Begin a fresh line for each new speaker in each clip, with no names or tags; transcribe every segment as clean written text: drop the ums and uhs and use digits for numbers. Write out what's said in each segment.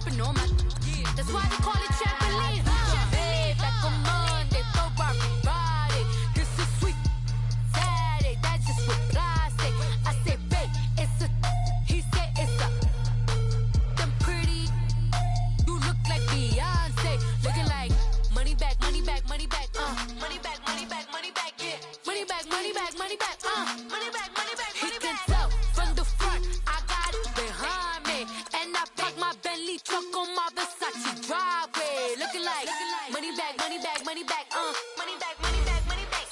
jumping on my. That's why they call it trampoline. Hey, back on Monday, throw rock Friday. This is sweet Saturday, that's just what plastic. I say, babe, it's a. He said it's a. Them pretty. You look like Beyonce, looking like money back, money back, money back, money back, money back, money back, yeah, money back, money back, money back, money back, money back. He can tell from the front, I got it behind me, and I park my Bentley truck on my Versace driveway, looking like money back, money back, money back, money back, money back, money back,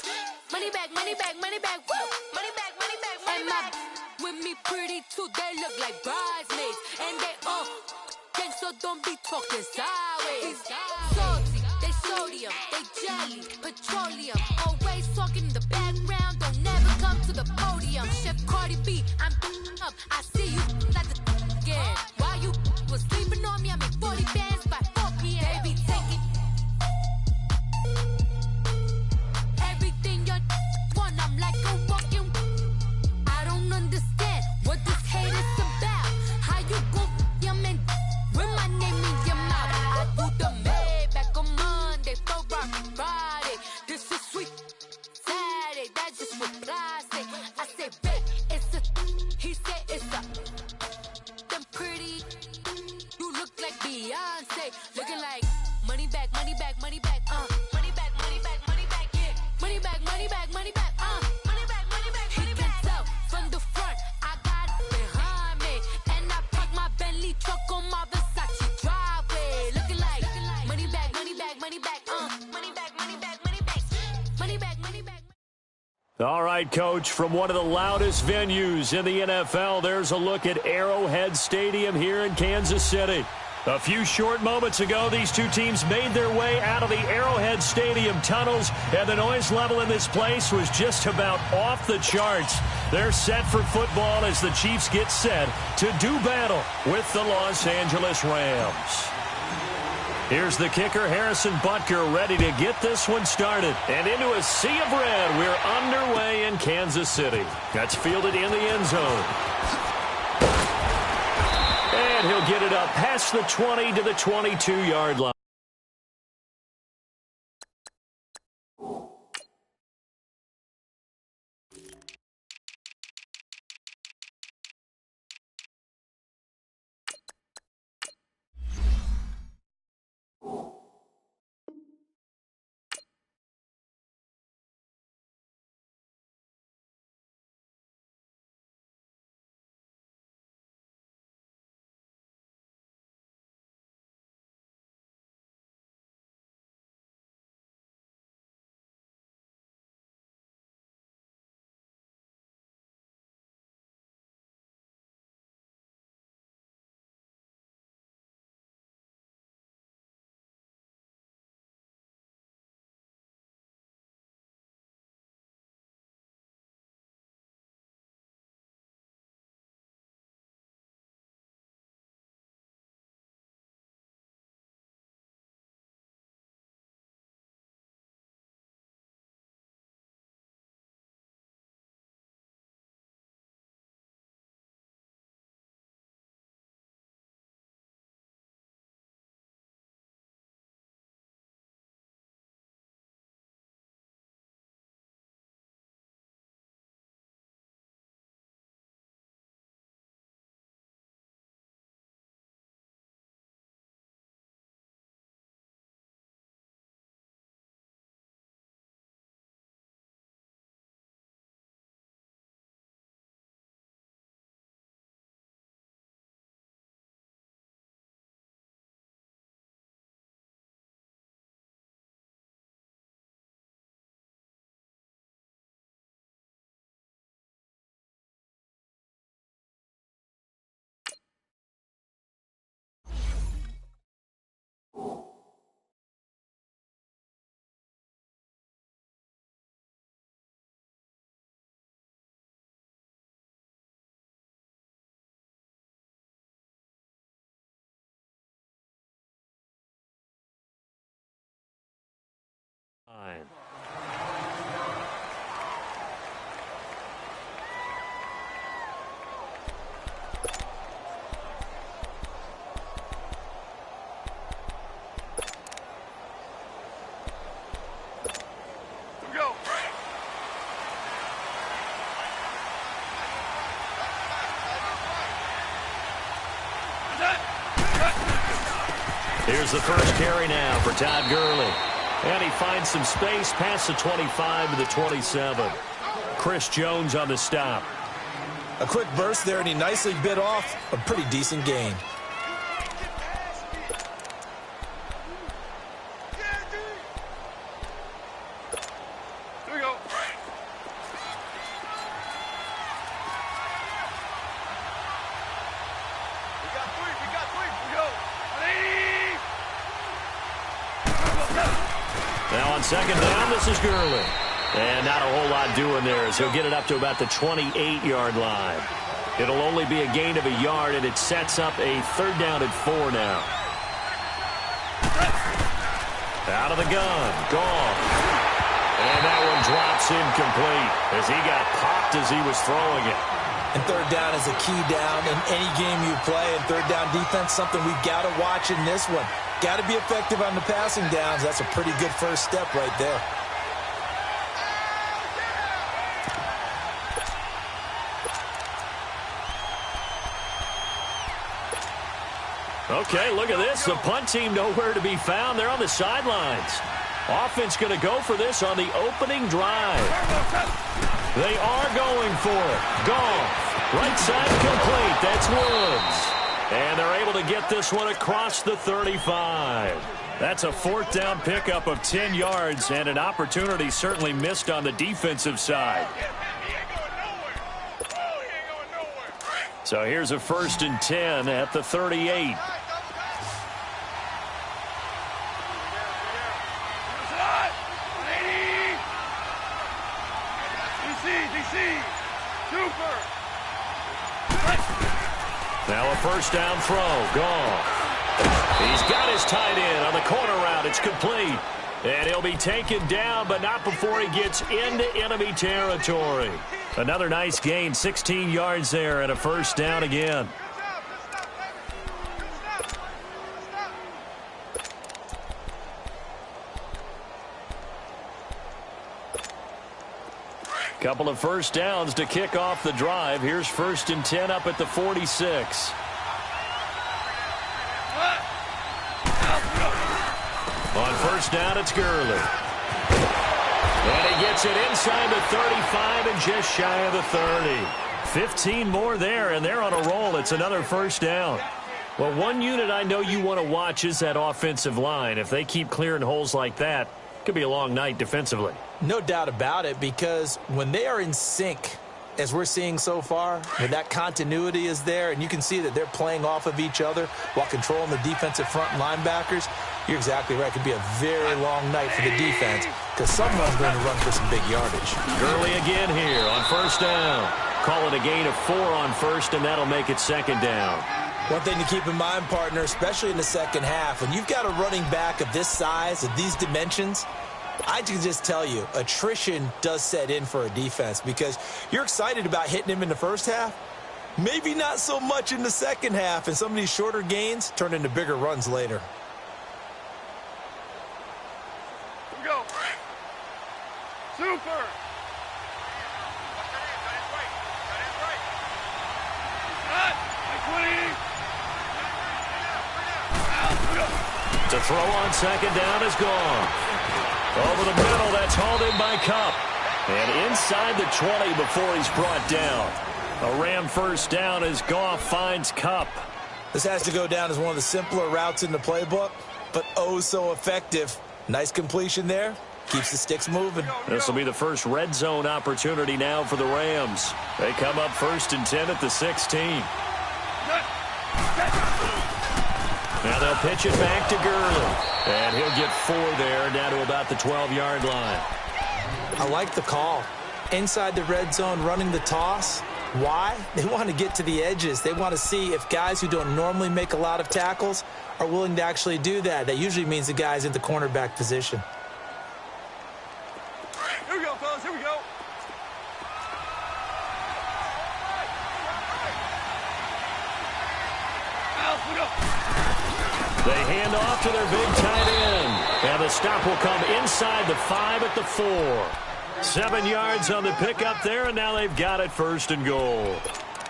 money back, money back, money back, woo, money back, money back, money back. With me pretty too, they look like bridesmaids, and they all. So don't be talking sideways. Salty, they sodium, they jelly, petroleum. Always talking in the background, don't never come to the podium. Chef Cardi B, I'm up. I see you like the again. While you was sleeping on me, I made 40 bands by 4 p.m. Baby, take it. Everything you want, I'm like a walking. I don't understand what this hate is about. How you go, your man? With my name in your mouth, I do the Maybach on Monday, throw rock Friday. This is sweet Saturday, that's just with plastic. I say, babe, it's a. He said it's a. Them pretty. You look like Beyonce, looking like money back, money back, money back, money back, money back, money back, yeah, money back, money back, money back, money back, money back, money back. He can tell from the front, I got it behind me, and I park my Bentley truck on my Versace driveway, looking like money back, money back, money back, money back, money back, money back, money back, money back.
All right, Coach, from one of the loudest venues in the NFL, there's a look at Arrowhead Stadium here in Kansas City. A few short moments ago, these two teams made their way out of the Arrowhead Stadium tunnels, and the noise level in this place was just about off the charts. They're set for football as the Chiefs get set to do battle with the Los Angeles Rams. Here's the kicker, Harrison Butker, ready to get this one started. And into a sea of red, we're underway in Kansas City. That's fielded in the end zone. And he'll get it up past the 20 to the 22-yard line. Here's the first carry now for Todd Gurley. And he finds some space past the 25 to the 27. Chris Jones on the stop.
A quick burst there, and he nicely bit off a pretty decent gain.
Here we go. We got three. Here we go.
Now on second down, this is Gurley. And not a whole lot doing there as he'll get it up to about the 28-yard line. It'll only be a gain of a yard, and it sets up a 3rd down and 4 now. Out of the gun. Gone. And that one drops incomplete as he got popped as he was throwing it.
And 3rd down is a key down in any game you play. And 3rd down defense, something we've got to watch in this one. Got to be effective on the passing downs. That's a pretty good first step right there.
Okay, look at this. The punt team nowhere to be found. They're on the sidelines. Offense going to go for this on the opening drive. They are going for it. Goff. Right side complete. That's Woods. And they're able to get this one across the 35. That's a 4th down pickup of 10 yards and an opportunity certainly missed on the defensive side. So here's a 1st and 10 at the 38. Now a 1st down throw. Goff. He's got his tight end on the corner route. It's complete. And he'll be taken down, but not before he gets into enemy territory. Another nice gain, 16 yards there, and a 1st down again. Couple of 1st downs to kick off the drive. Here's 1st and 10 up at the 46. On 1st down, it's Gurley. And he gets it inside the 35 and just shy of the 30. 15 more there, and they're on a roll. It's another 1st down. Well, one unit I know you want to watch is that offensive line. If they keep clearing holes like that, it could be a long night defensively.
No doubt about it, because when they are in sync, as we're seeing so far, when that continuity is there, and you can see that they're playing off of each other while controlling the defensive front linebackers, you're exactly right. It could be a very long night for the defense because someone's going to run for some big yardage.
Gurley again here on 1st down. Call it a gain of 4 on 1st, and that'll make it 2nd down.
One thing to keep in mind, partner, especially in the second half, when you've got a running back of this size, of these dimensions, I can just tell you, attrition does set in for a defense because you're excited about hitting him in the first half. Maybe not so much in the second half, and some of these shorter gains turn into bigger runs later.
Here we go. Super.
To throw on 2nd down is gone. Over the middle, that's hauled in by Kupp. And inside the 20 before he's brought down. A Ram 1st down as Goff finds Kupp.
This has to go down as one of the simpler routes in the playbook, but oh so effective. Nice completion there. Keeps the sticks moving.
This will be the first red zone opportunity now for the Rams. They come up 1st and 10 at the 16. Now they'll pitch it back to Gurley. And he'll get 4 there, down to about the 12-yard line.
I like the call. Inside the red zone, running the toss. Why? They want to get to the edges. They want to see if guys who don't normally make a lot of tackles are willing to actually do that. That usually means the guy's in the cornerback position.
Here we go, fellas. Here we go.
They hand off to their big tight end. And the stop will come inside the 5 at the 4. 7 yards on the pickup there, and now they've got it 1st and goal.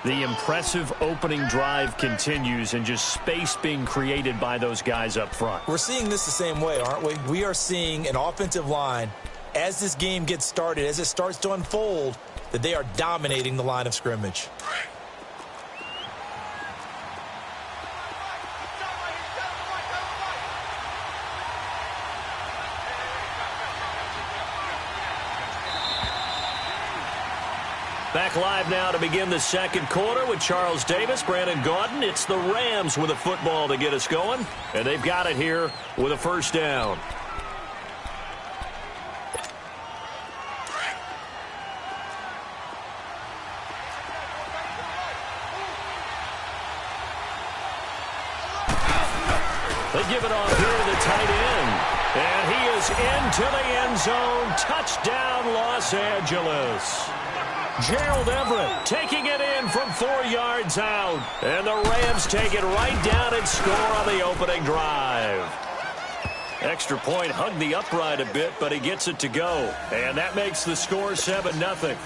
The impressive opening drive continues and just space being created by those guys up front.
We're seeing this the same way, aren't we? We are seeing an offensive line, as this game gets started, as it starts to unfold, that they are dominating the line of scrimmage.
Back live now to begin the second quarter with Charles Davis, Brandon Gaudin. It's the Rams with a football to get us going, and they've got it here with a first down. They give it off here to the tight end, and he is into the end zone. Touchdown, Los Angeles. Gerald Everett taking it in from 4 yards out. And the Rams take it right down and score on the opening drive. Extra point hugged the upright a bit, but he gets it to go. And that makes the score 7-0.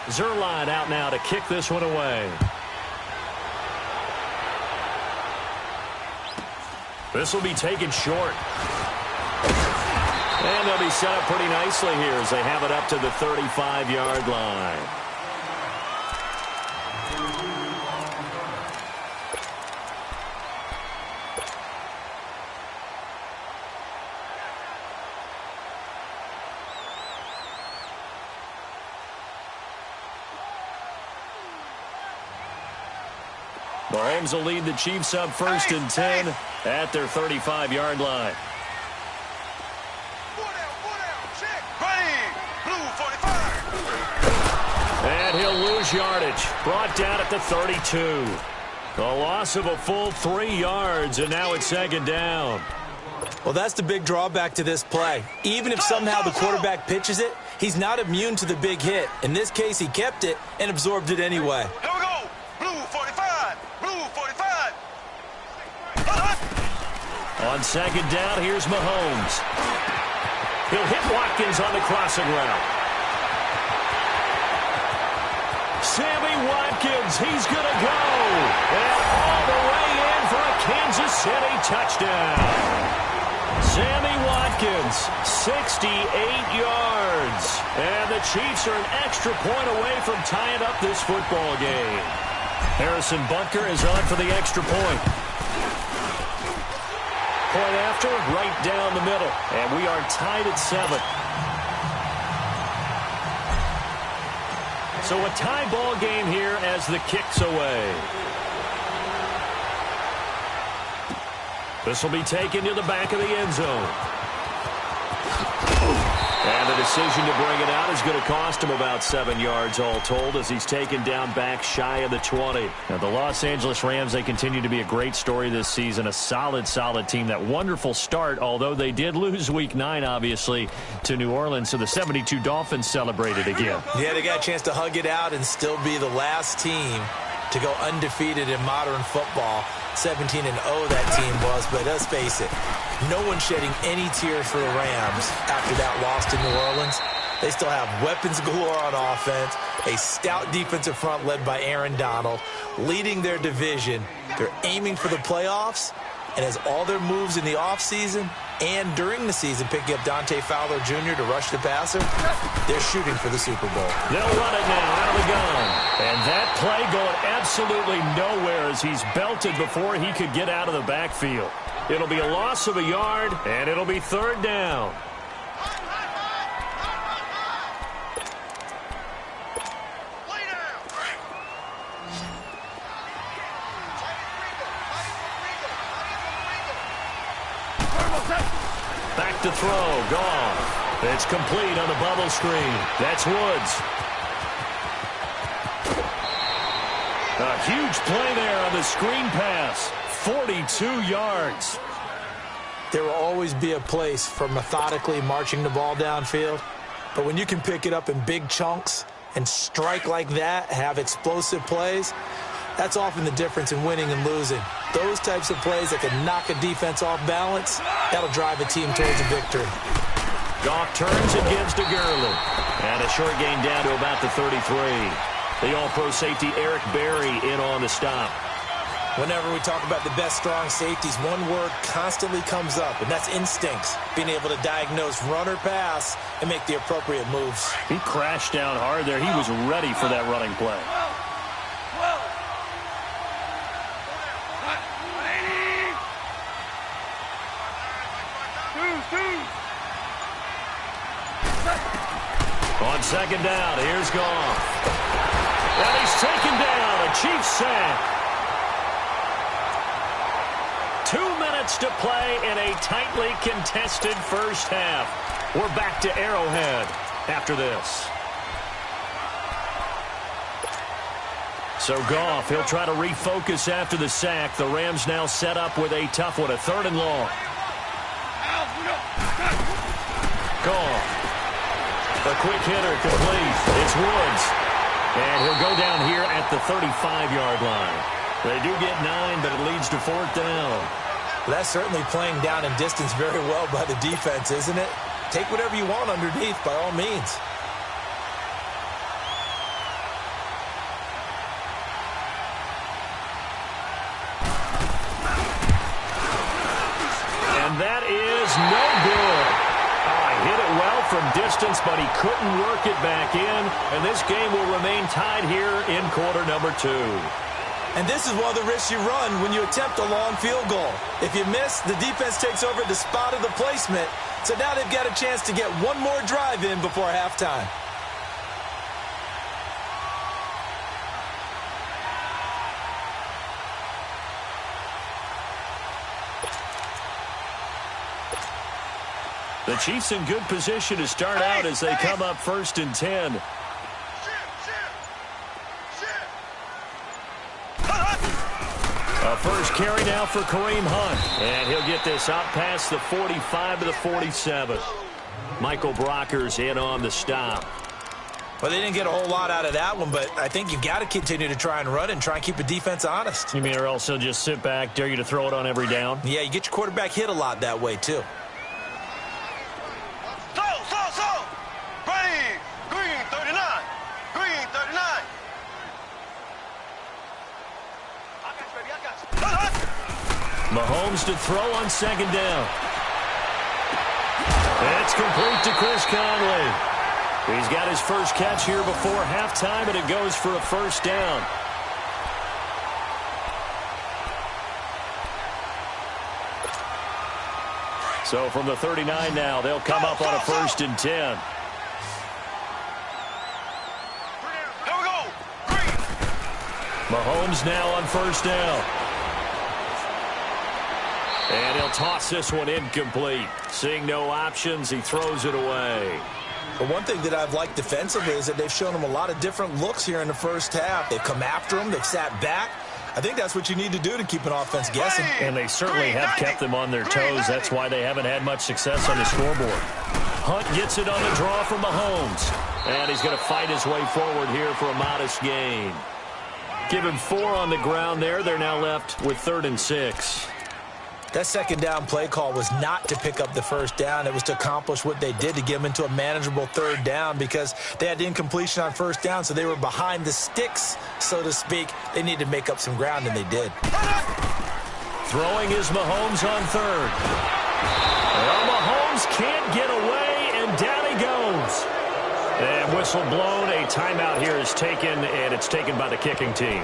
Zerline out now to kick this one away. This will be taken short. And they'll be set up pretty nicely here as they have it up to the 35-yard line. Mahomes will lead the Chiefs up 1st and 10 at their 35-yard line. And he'll lose yardage. Brought down at the 32. A loss of a full 3 yards, and now it's 2nd down.
Well, that's the big drawback to this play. Even if somehow the quarterback pitches it, he's not immune to the big hit. In this case, he kept it and absorbed it anyway.
Here we go. Blue 45. Blue 45.
On 2nd down, here's Mahomes. He'll hit Watkins on the crossing route. Sammy Watkins, he's going to go. And all the way in for a Kansas City touchdown. Sammy Watkins, 68 yards. And the Chiefs are an extra point away from tying up this football game. Harrison Bunker is on for the extra point. Point after, right down the middle. And we are tied at 7. So a tie ball game here as the kick's away. This will be taken to the back of the end zone. And the decision to bring it out is going to cost him about 7 yards all told as he's taken down back shy of the 20. Now, the Los Angeles Rams, they continue to be a great story this season. A solid team. That wonderful start, although they did lose Week 9, obviously, to New Orleans. So the 72 Dolphins celebrated again.
Yeah, they got a chance to hug it out and still be the last team to go undefeated in modern football. 17-0 that team was, but let's face it, no one shedding any tears for the Rams after that loss to New Orleans. They still have weapons galore on offense, a stout defensive front led by Aaron Donald, leading their division. They're aiming for the playoffs, and as all their moves in the offseason and during the season, picking up Dante Fowler Jr. to rush the passer, they're shooting for the Super Bowl.
They'll run it now out of the gun. And that play going absolutely nowhere as he's belted before he could get out of the backfield. It'll be a loss of a yard, and it'll be 3rd down. Back to throw, gone. It's complete on the bubble screen. That's Woods. A huge play there on the screen pass. 42 yards.
There will always be a place for methodically marching the ball downfield. But when you can pick it up in big chunks and strike like that, have explosive plays, that's often the difference in winning and losing. Those types of plays that can knock a defense off balance, that'll drive a team towards a victory.
Goff turns and gives to Gurley. And a short gain down to about the 33. The all-pro safety Eric Berry in on the stop.
Whenever we talk about the best strong safeties, one word constantly comes up, and that's instincts. Being able to diagnose run or pass and make the appropriate moves.
He crashed down hard there. He was ready for that running play. On second down, here's Goff. And he's taken down, a Chiefs sack. 2 minutes to play in a tightly contested first half. We're back to Arrowhead after this. So Goff, he'll try to refocus after the sack. The Rams now set up with a tough one, a 3rd and long. Goff. A quick hitter complete. It's Woods. And he'll go down here at the 35-yard line. They do get 9, but it leads to 4th down.
Well, that's certainly playing down in distance very well by the defense, isn't it? Take whatever you want underneath, by all means.
And that is no good. Hit it well from distance, but he couldn't work it back in. And this game will remain tied here in quarter number 2.
And this is one of the risks you run when you attempt a long field goal. If you miss, the defense takes over the spot of the placement. So now they've got a chance to get one more drive in before halftime.
The Chiefs in good position to start out as they come up 1st and 10. A first carry now for Kareem Hunt. And he'll get this out past the 45 to the 47. Michael Brockers in on the stop.
Well, they didn't get a whole lot out of that one, but I think you've got to continue to try and run and try and keep the defense honest.
You mean or else he'll just sit back, dare you to throw it on every down?
Yeah, you get your quarterback hit a lot that way, too.
Ready. Green 39. Green 39.
Mahomes to throw on second down. It's complete to Chris Conley. He's got his first catch here before halftime, and it goes for a first down. So from the 39 now, they'll come up on a 1st and 10.
Here we go. Green.
Mahomes now on 1st down. And he'll toss this one incomplete. Seeing no options, he throws it away.
But one thing that I've liked defensively is that they've shown him a lot of different looks here in the first half. They've come after him. They've sat back. I think that's what you need to do to keep an offense guessing.
And they certainly have kept them on their toes. That's why they haven't had much success on the scoreboard. Hunt gets it on the draw from Mahomes. And he's going to fight his way forward here for a modest gain. Give him 4 on the ground there. They're now left with 3rd and 6.
That second down play call was not to pick up the first down. It was to accomplish what they did to get them into a manageable 3rd down because they had incompletion on 1st down, so they were behind the sticks, so to speak. They needed to make up some ground, and they did.
Throwing is Mahomes on 3rd. Well, Mahomes can't get away, and down he goes. And whistle blown. A timeout here is taken, and it's taken by the kicking team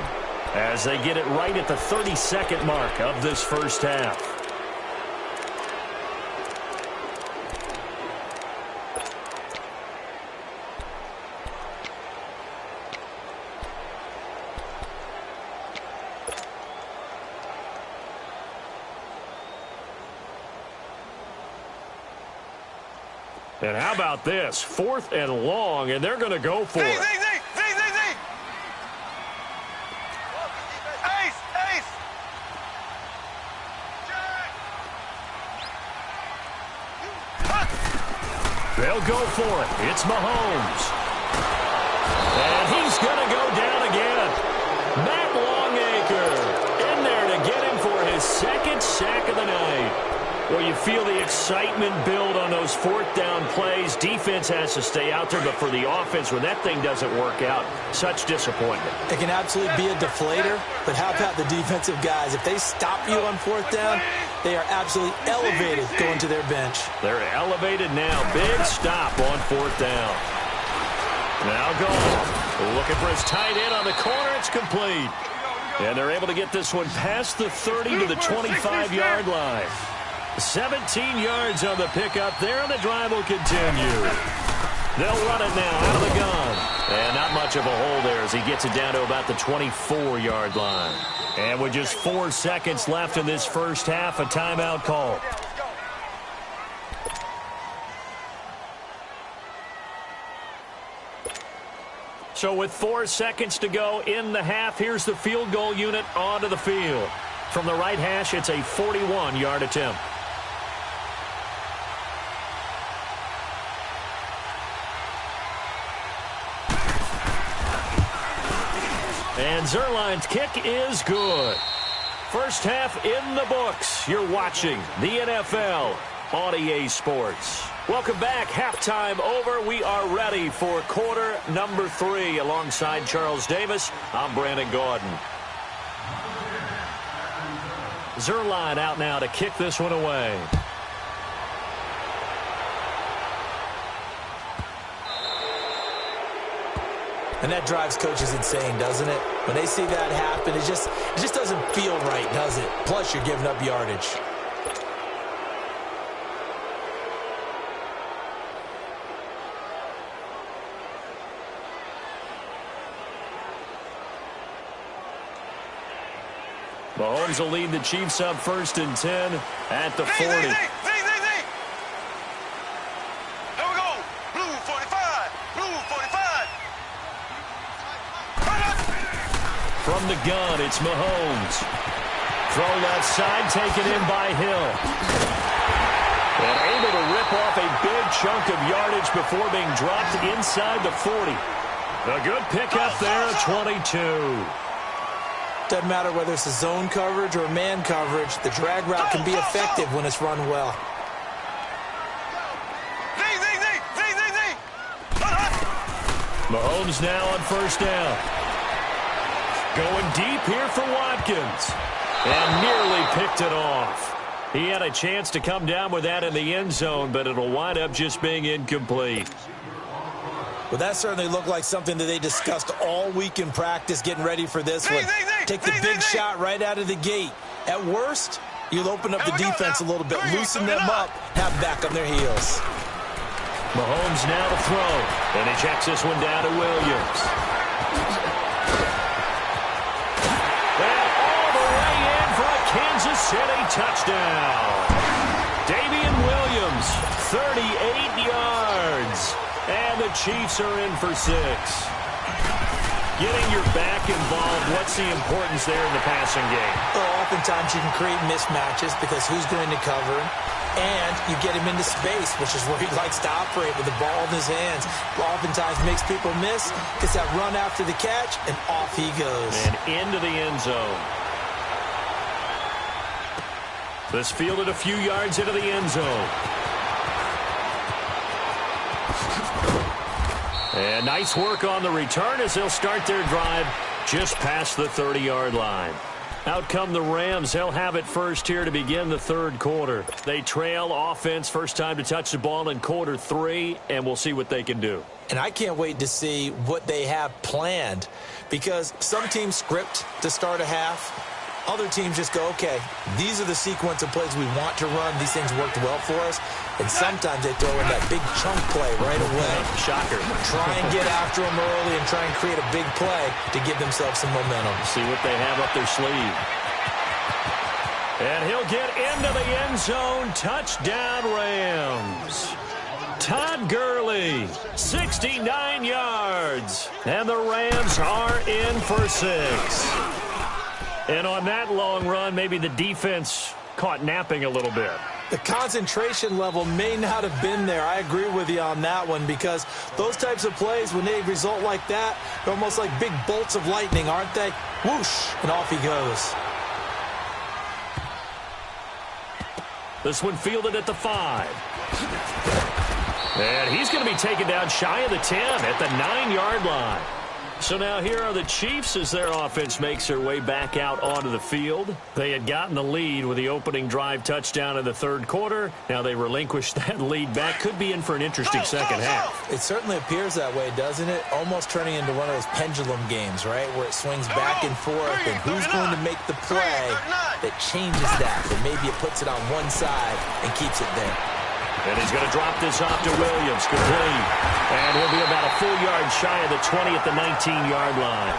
as they get it right at the 32nd mark of this first half. And how about this? 4th and long, and they're going to go for it. They'll go for it. It's Mahomes. And he's going to go down again. Matt Longacre in there to get him for his 2nd sack of the night. Well, you feel the excitement build on those fourth down plays. Defense has to stay out there, but for the offense, when that thing doesn't work out, such disappointment.
It can absolutely be a deflator, but how about the defensive guys? If they stop you on fourth down, they are absolutely elevated going to their bench.
They're elevated now. Big stop on fourth down. Now Goff looking for his tight end on the corner. It's complete. And they're able to get this one past the 30 to the 25-yard line. 17 yards on the pickup there, and the drive will continue. They'll run it now out of the gun. And not much of a hole there as he gets it down to about the 24-yard line. And with just 4 seconds left in this first half, a timeout call. So with 4 seconds to go in the half, here's the field goal unit onto the field. From the right hash, it's a 41-yard attempt. And Zerline's kick is good. First half in the books. You're watching the NFL on EA Sports. Welcome back. Halftime over. We are ready for quarter number 3. Alongside Charles Davis, I'm Brandon Gaudin. Zerline out now to kick this one away.
And that drives coaches insane, doesn't it? When they see that happen, it just doesn't feel right, does it? Plus, you're giving up yardage.
Mahomes will lead the Chiefs up 1st and 10 at the 40.
Here we go. Blue 45. Blue 45.
From the gun, it's Mahomes. Throw left side, taken in by Hill. And able to rip off a big chunk of yardage before being dropped inside the 40. A good pickup there at 22.
Doesn't matter whether it's a zone coverage or man coverage, the drag route can be effective when it's run well.
Mahomes now on 1st down. Going deep here for Watkins. And nearly picked it off. He had a chance to come down with that in the end zone, but it'll wind up just being incomplete.
Well, that certainly looked like something that they discussed all week in practice getting ready for this one. Take the big shot right out of the gate. At worst, you'll open up the defense a little bit, loosen them up, have them back on their heels.
Mahomes now to throw, and he checks this one down to Williams. And all the way in for a Kansas City touchdown. Damian Williams, 38 yards. And the Chiefs are in for 6. Getting your back involved, what's the importance there in the passing game?
Well, oftentimes you can create mismatches because who's going to cover him? And you get him into space, which is where he likes to operate with the ball in his hands. Oftentimes makes people miss, gets that run after the catch, and off he goes.
And into the end zone. This fielded a few yards into the end zone. And nice work on the return as they'll start their drive just past the 30-yard line. Out come the Rams. They'll have it first here to begin the 3rd quarter. They trail offense, first time to touch the ball in quarter 3, and we'll see what they can do.
And I can't wait to see what they have planned, because some teams script to start a half. Other teams just go, okay, these are the sequence of plays we want to run. These things worked well for us. And sometimes they throw in that big chunk play right away.
Shocker.
Try and get after them early and try and create a big play to give themselves some momentum.
See what they have up their sleeve. And he'll get into the end zone. Touchdown, Rams. Todd Gurley, 69 yards. And the Rams are in for 6. And on that long run, maybe the defense caught napping a little bit.
The concentration level may not have been there. I agree with you on that one, because those types of plays, when they result like that, they're almost like big bolts of lightning, aren't they? Whoosh, and off he goes.
This one fielded at the 5. And he's going to be taken down shy of the 10 at the 9-yard line. So now here are the Chiefs as their offense makes their way back out onto the field. They had gotten the lead with the opening drive touchdown in the third quarter. Now they relinquished that lead back. Could be in for an interesting second half.
It certainly appears that way, doesn't it? Almost turning into one of those pendulum games, right, where it swings back and forth. And who's going to make the play that changes that? That maybe it puts it on one side and keeps it there.
And he's going to drop this off to Williams, complete. And he'll be about a full yard shy of the 20 at the 19-yard line.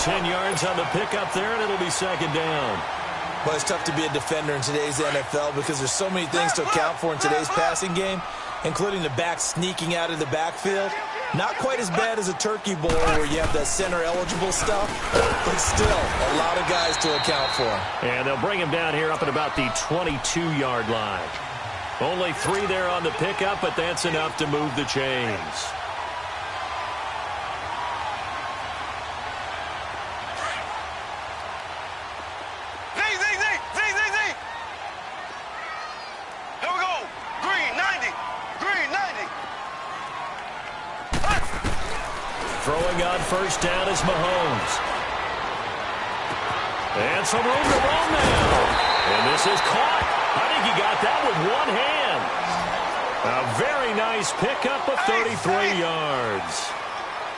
10 yards on the pickup there, and it'll be second down.
Well, it's tough to be a defender in today's NFL because there's so many things to account for in today's passing game, including the back sneaking out of the backfield. Not quite as bad as a turkey bowl where you have that center-eligible stuff, but still a lot of guys to account for.
And they'll bring him down here up at about the 22-yard line. Only 3 there on the pickup, but that's enough to move the chains.
Here we go. Green 90. Green 90.
Throwing on first down is Mahomes. And some room to run now. And this is caught. I think he got that with one hand. A very nice pickup of 33 yards.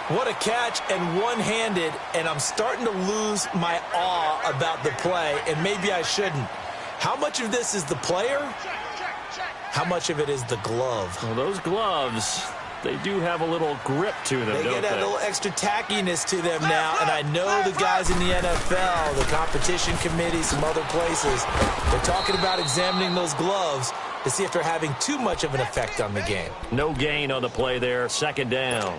What a catch, and one-handed, and I'm starting to lose my awe about the play, and maybe I shouldn't. How much of this is the player? How much of it is the glove?
Well, those gloves, they do have a little grip to them,
They
don't
get a
they?
little extra tackiness to them now, and I know the guys in the NFL, the competition committee, some other places, they're talking about examining those gloves to see if they're having too much of an effect on the game.
No gain on the play there, second down.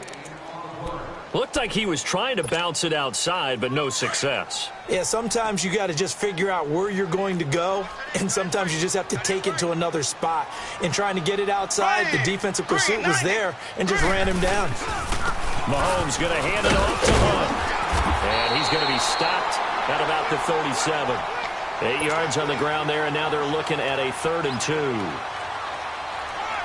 Looked like he was trying to bounce it outside, but no success.
Yeah, sometimes you got to just figure out where you're going to go, and sometimes you just have to take it to another spot. In trying to get it outside, the defensive pursuit was there and just ran him down.
Mahomes going to hand it off to Hunt. And he's going to be stopped at about the 37. 8 yards on the ground there, and now they're looking at a 3rd and 2.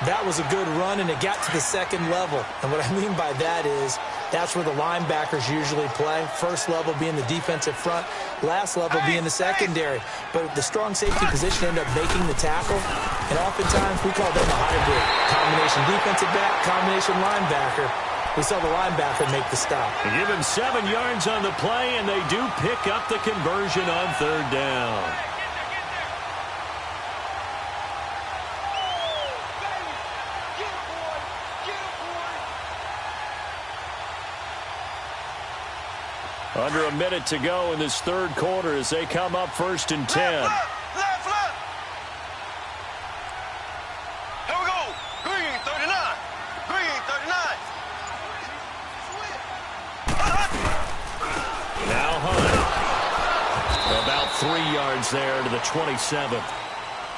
That was a good run, and it got to the second level. And what I mean by that is that's where the linebackers usually play. First level being the defensive front, last level being the secondary. But the strong safety position ended up making the tackle, and oftentimes we call them a hybrid. Combination defensive back, combination linebacker. We saw the linebacker make the stop.
They give him 7 yards on the play, and they do pick up the conversion on 3rd down. Under a minute to go in this third quarter as they come up 1st and 10.
Left. Here we go. Green 39. Green 39.
Now Hunt. About 3 yards there to the 27.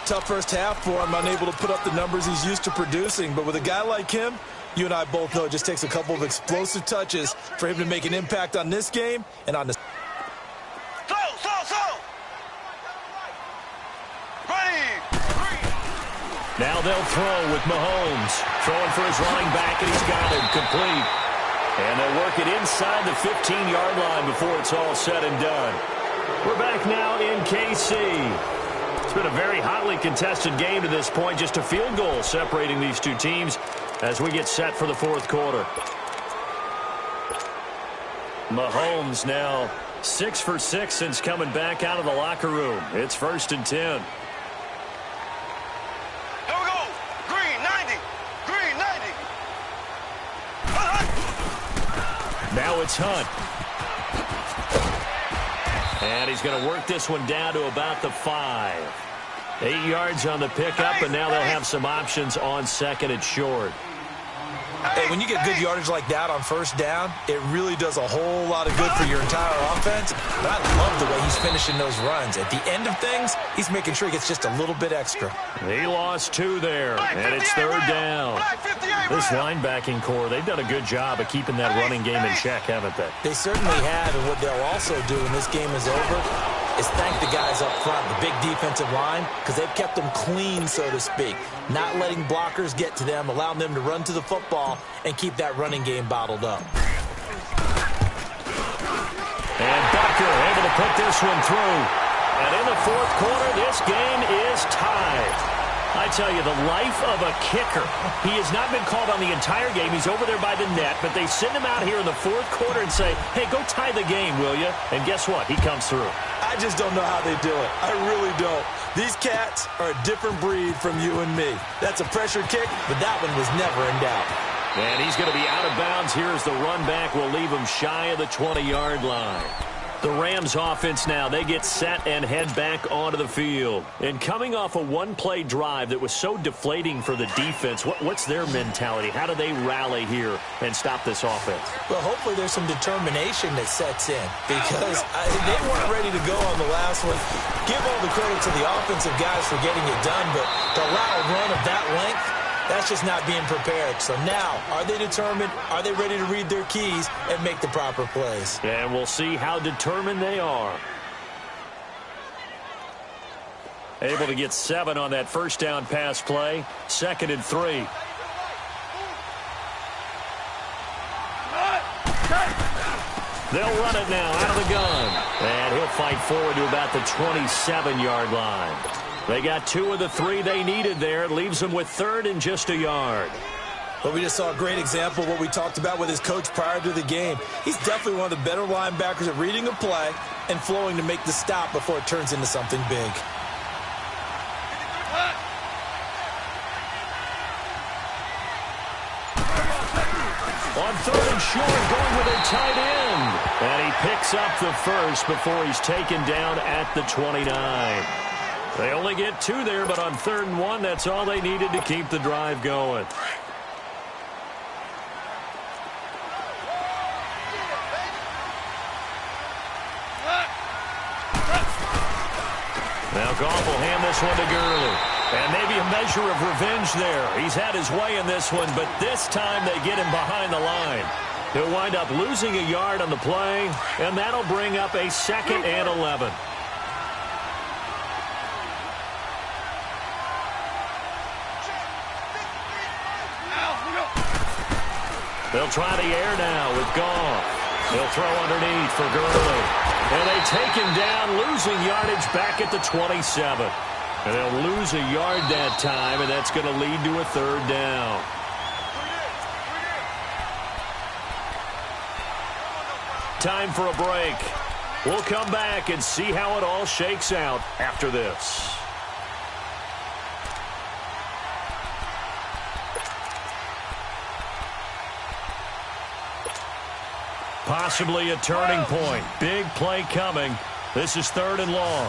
Tough first half for him, unable to put up the numbers he's used to producing. But with a guy like him, you and I both know it just takes a couple of explosive touches for him to make an impact on this game and on this.
Slow. Ready.
Now they'll throw with Mahomes. Throwing for his running back, and he's got him complete. And they'll work it inside the 15-yard line before it's all said and done. We're back now in KC. It's been a very hotly contested game to this point. Just a field goal separating these two teams as we get set for the fourth quarter. Mahomes now 6 for 6 since coming back out of the locker room. It's 1st and 10.
Here we go. Green 90. Green 90.
Now it's Hunt. And he's going to work this one down to about the 5. 8 yards on the pickup, and now they'll have some options on 2nd and short.
Hey, when you get good yardage like that on first down, it really does a whole lot of good for your entire offense. But I love the way he's finishing those runs. At the end of things, he's making sure he gets just a little bit extra.
He lost 2 there, and it's 3rd down. This linebacking core, they've done a good job of keeping that running game in check, haven't they?
They certainly have, and what they'll also do when this game is over, is thank the guys up front, the big defensive line, because they've kept them clean, so to speak, not letting blockers get to them, allowing them to run to the football and keep that running game bottled up.
And Bucker able to put this one through. And in the fourth quarter, this game is tied. I tell you, the life of a kicker. He has not been called on the entire game. He's over there by the net, but they send him out here in the fourth quarter and say, hey, go tie the game, will you? And guess what? He comes through.
I just don't know how they do it. I really don't. These cats are a different breed from you and me. That's a pressure kick, but that one was never in doubt.
And he's going to be out of bounds here as the run back will leave him shy of the 20-yard line. The Rams offense now, they get set and head back onto the field. And coming off a one-play drive that was so deflating for the defense, what's their mentality? How do they rally here and stop this offense?
Well, hopefully there's some determination that sets in because they weren't ready to go on the last one. Give all the credit to the offensive guys for getting it done, but to allow a run of that length, that's just not being prepared. So now, are they determined? Are they ready to read their keys and make the proper plays?
And we'll see how determined they are. Able to get 7 on that first down pass play. 2nd and 3. They'll run it now out of the gun. And he'll fight forward to about the 27-yard line. They got 2 of the 3 they needed there. It leaves them with 3rd and just a yard.
Well, we just saw a great example of what we talked about with his coach prior to the game. He's definitely one of the better linebackers at reading a play and flowing to make the stop before it turns into something big.
On 3rd and short, going with a tight end. And he picks up the first before he's taken down at the 29. They only get 2 there, but on 3rd and 1, that's all they needed to keep the drive going. Now Goff will hand this one to Gurley. And maybe a measure of revenge there. He's had his way in this one, but this time they get him behind the line. He'll wind up losing a yard on the play, and that'll bring up a 2nd and 11. They'll try the air now with Goff. He'll throw underneath for Gurley. And they take him down, losing yardage back at the 27. And they'll lose a yard that time, and that's going to lead to a 3rd down. Time for a break. We'll come back and see how it all shakes out after this. Possibly a turning point. Big play coming. This is 3rd and long.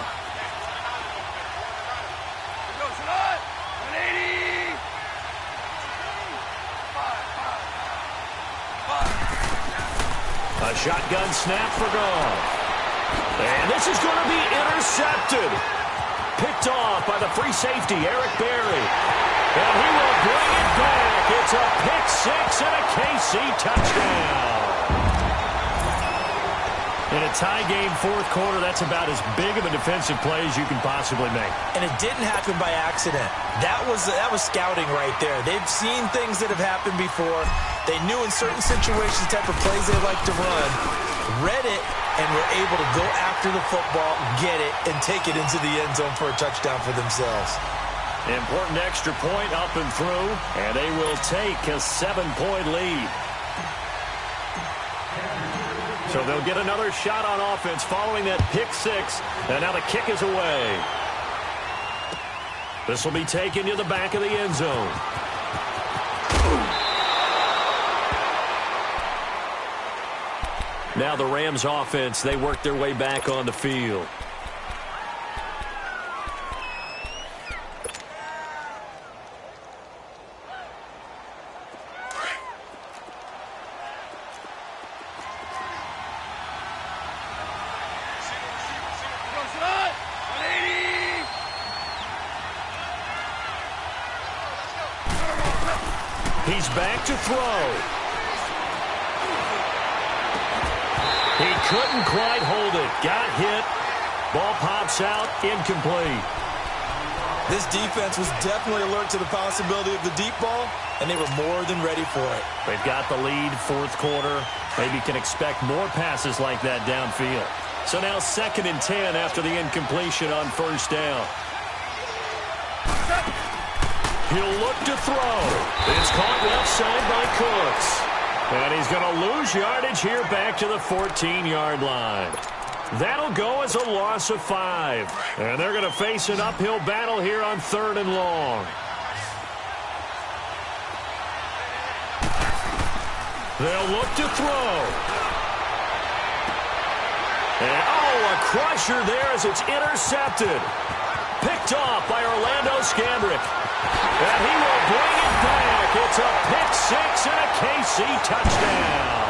A shotgun snap for Goff. And this is going to be intercepted. Picked off by the free safety, Eric Berry. And he will bring it back. It's a pick 6 and a KC touchdown. In a tie game, 4th quarter, that's about as big of a defensive play as you can possibly make. And
it didn't happen by accident. That was scouting right there. They've seen things that have happened before. They knew in certain situations the type of plays they like to run, read it, and were able to go after the football, get it, and take it into the end zone for a touchdown for themselves.
Important extra point up and through, and they will take a 7-point lead. So they'll get another shot on offense following that pick 6, and now the kick is away. This will be taken to the back of the end zone. Now the Rams offense, they work their way back on the field. He's back to throw. He couldn't quite hold it. Got hit. Ball pops out, incomplete.
This defense was definitely alert to the possibility of the deep ball, and they were more than ready for it.
They've got the lead, fourth quarter. Maybe can expect more passes like that downfield. So now 2nd and 10 after the incompletion on first down. He'll look to throw. It's caught left side by Cooks. And he's going to lose yardage here back to the 14-yard line. That'll go as a loss of 5. And they're going to face an uphill battle here on 3rd and long. They'll look to throw. And, a crusher there as it's intercepted. Picked off by Orlando Scandrick. And he will bring it back. It's a pick 6 and a KC touchdown.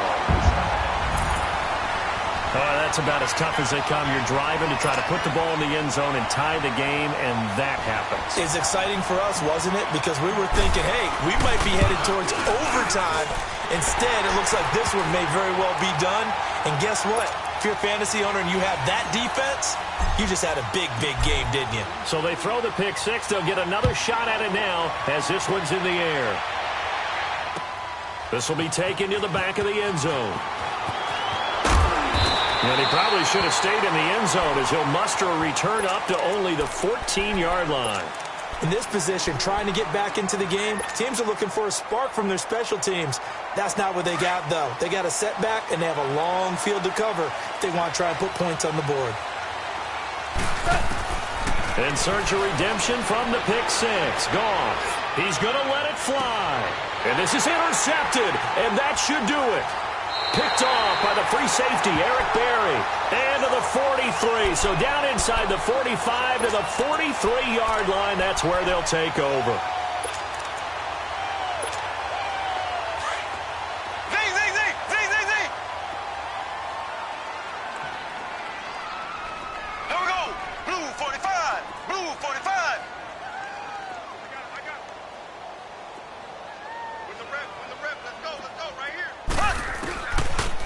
That's about as tough as they come. You're driving to try to put the ball in the end zone and tie the game, and that happens.
It's exciting for us, wasn't it? Because we were thinking, hey, we might be headed towards overtime. Instead, it looks like this one may very well be done. And guess what? If you're a fantasy owner and you have that defense, you just had a big, big game, didn't you?
So they throw the pick 6. They'll get another shot at it now as this one's in the air. This will be taken to the back of the end zone. And he probably should have stayed in the end zone as he'll muster a return up to only the 14-yard line.
In this position, trying to get back into the game, teams are looking for a spark from their special teams. That's not what they got, though. They got a setback, and they have a long field to cover if they want to try and put points on the board.
In search of redemption from the pick 6. Gone. He's going to let it fly. And this is intercepted, and that should do it. Picked off by the free safety, Eric Berry. And to the 43. So down inside the 45 to the 43-yard line. That's where they'll take over.
Here we go. Blue 45. Blue 45. With the rep, let's go, right here.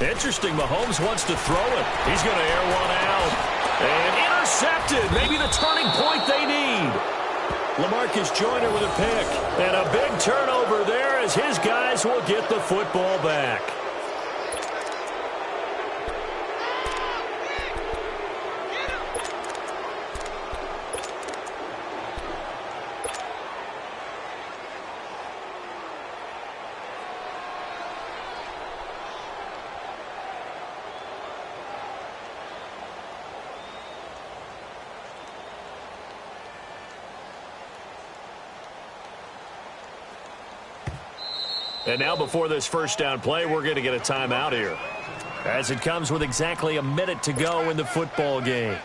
Interesting, Mahomes wants to throw it. He's going to air one out. And intercepted. Maybe the turning point they need. LaMarcus Joyner with a pick. And a big turnover there as his guys will get the football back. And now before this first down play, we're going to get a timeout here, as it comes with exactly a minute to go in the football game.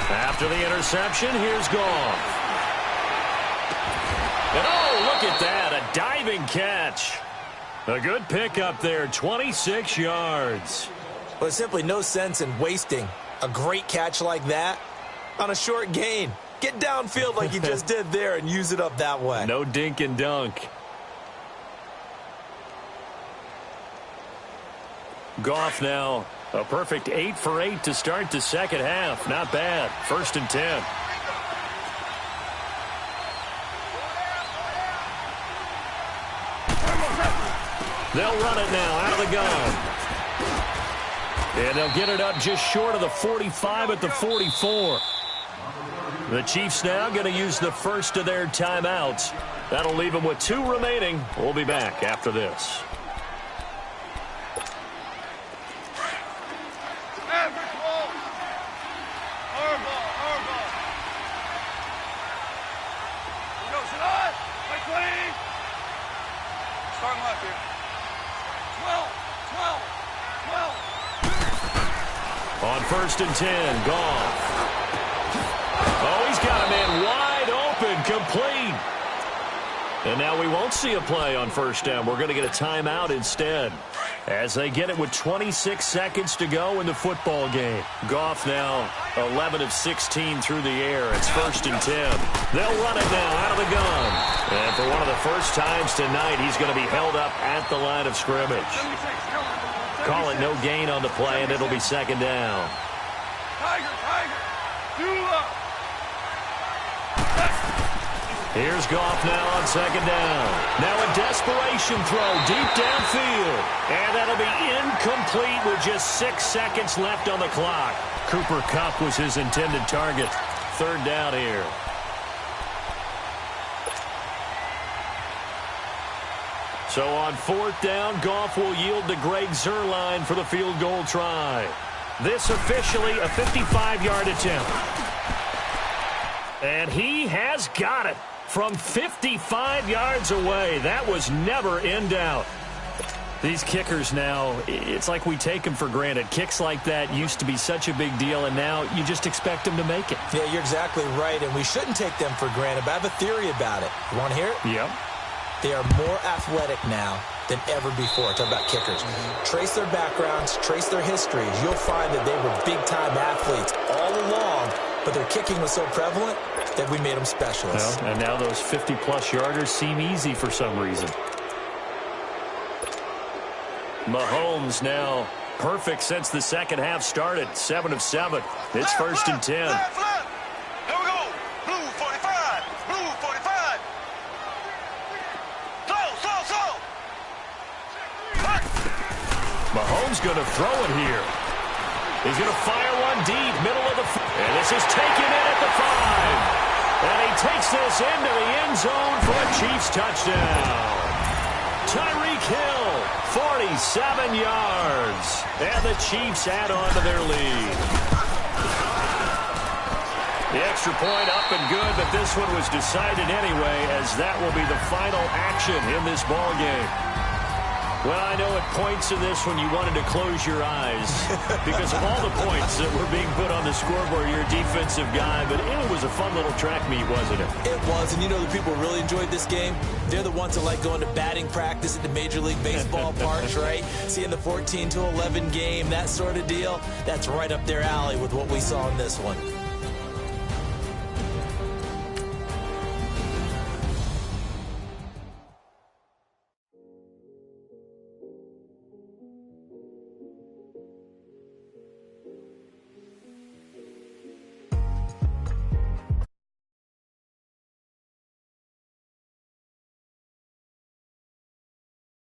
After the interception, here's Goff. And look at that, a diving catch. A good pickup there, 26 yards.
But simply no sense in wasting a great catch like that on a short gain. Get downfield like you just did there and use it up that way.
No dink and dunk. Goff now, a perfect 8 for 8 to start the second half. Not bad. 1st and 10. They'll run it now out of the gun. And they'll get it up just short of the 45 at the 44. The Chiefs now going to use the first of their timeouts. That'll leave them with 2 remaining. We'll be back after this. On 1st and 10, Goff. Oh, he's got a man wide open, complete. And now we won't see a play on first down. We're going to get a timeout instead, as they get it with 26 seconds to go in the football game. Goff now 11 of 16 through the air. It's 1st and 10. They'll run it now out of the gun. And for one of the first times tonight, he's going to be held up at the line of scrimmage. Call it no gain on the play, and it'll be 2nd down. Here's Goff now on 2nd down. Now a desperation throw deep downfield. And that'll be incomplete with just 6 seconds left on the clock. Cooper Kupp was his intended target. 3rd down here. So on 4th down, Goff will yield to Greg Zuerlein for the field goal try. This officially a 55-yard attempt. And he has got it. From 55 yards away, that was never in doubt. These kickers now, it's like we take them for granted. Kicks like that used to be such a big deal, and now you just expect them to make it.
Yeah, you're exactly right, and we shouldn't take them for granted, but I have a theory about it. You want to hear it?
Yep.
They are more athletic now than ever before. Talk about kickers. Trace their backgrounds, trace their histories. You'll find that they were big-time athletes all along, but their kicking was so prevalent that we made them specialists.
Well, and now those 50-plus yarders seem easy for some reason. Mahomes now perfect since the second half started. 7 of 7. It's 1st and 10.
Here we go. Blue 45. Blue 45. Slow.
Mahomes going to throw it here. He's going to fire one deep, middle of the and this is taken in at the 5. And he takes this into the end zone for a Chiefs touchdown. Tyreek Hill, 47 yards. And the Chiefs add on to their lead. The extra point up and good, but this one was decided anyway, as that will be the final action in this ball game. Well, I know at points in this one you wanted to close your eyes because of all the points that were being put on the scoreboard. You're a defensive guy, but it was a fun little track meet, wasn't it?
It was, and you know the people who really enjoyed this game? They're the ones that like going to batting practice at the Major League Baseball parks, right? Seeing the 14-11 game, that sort of deal. That's right up their alley with what we saw in this one.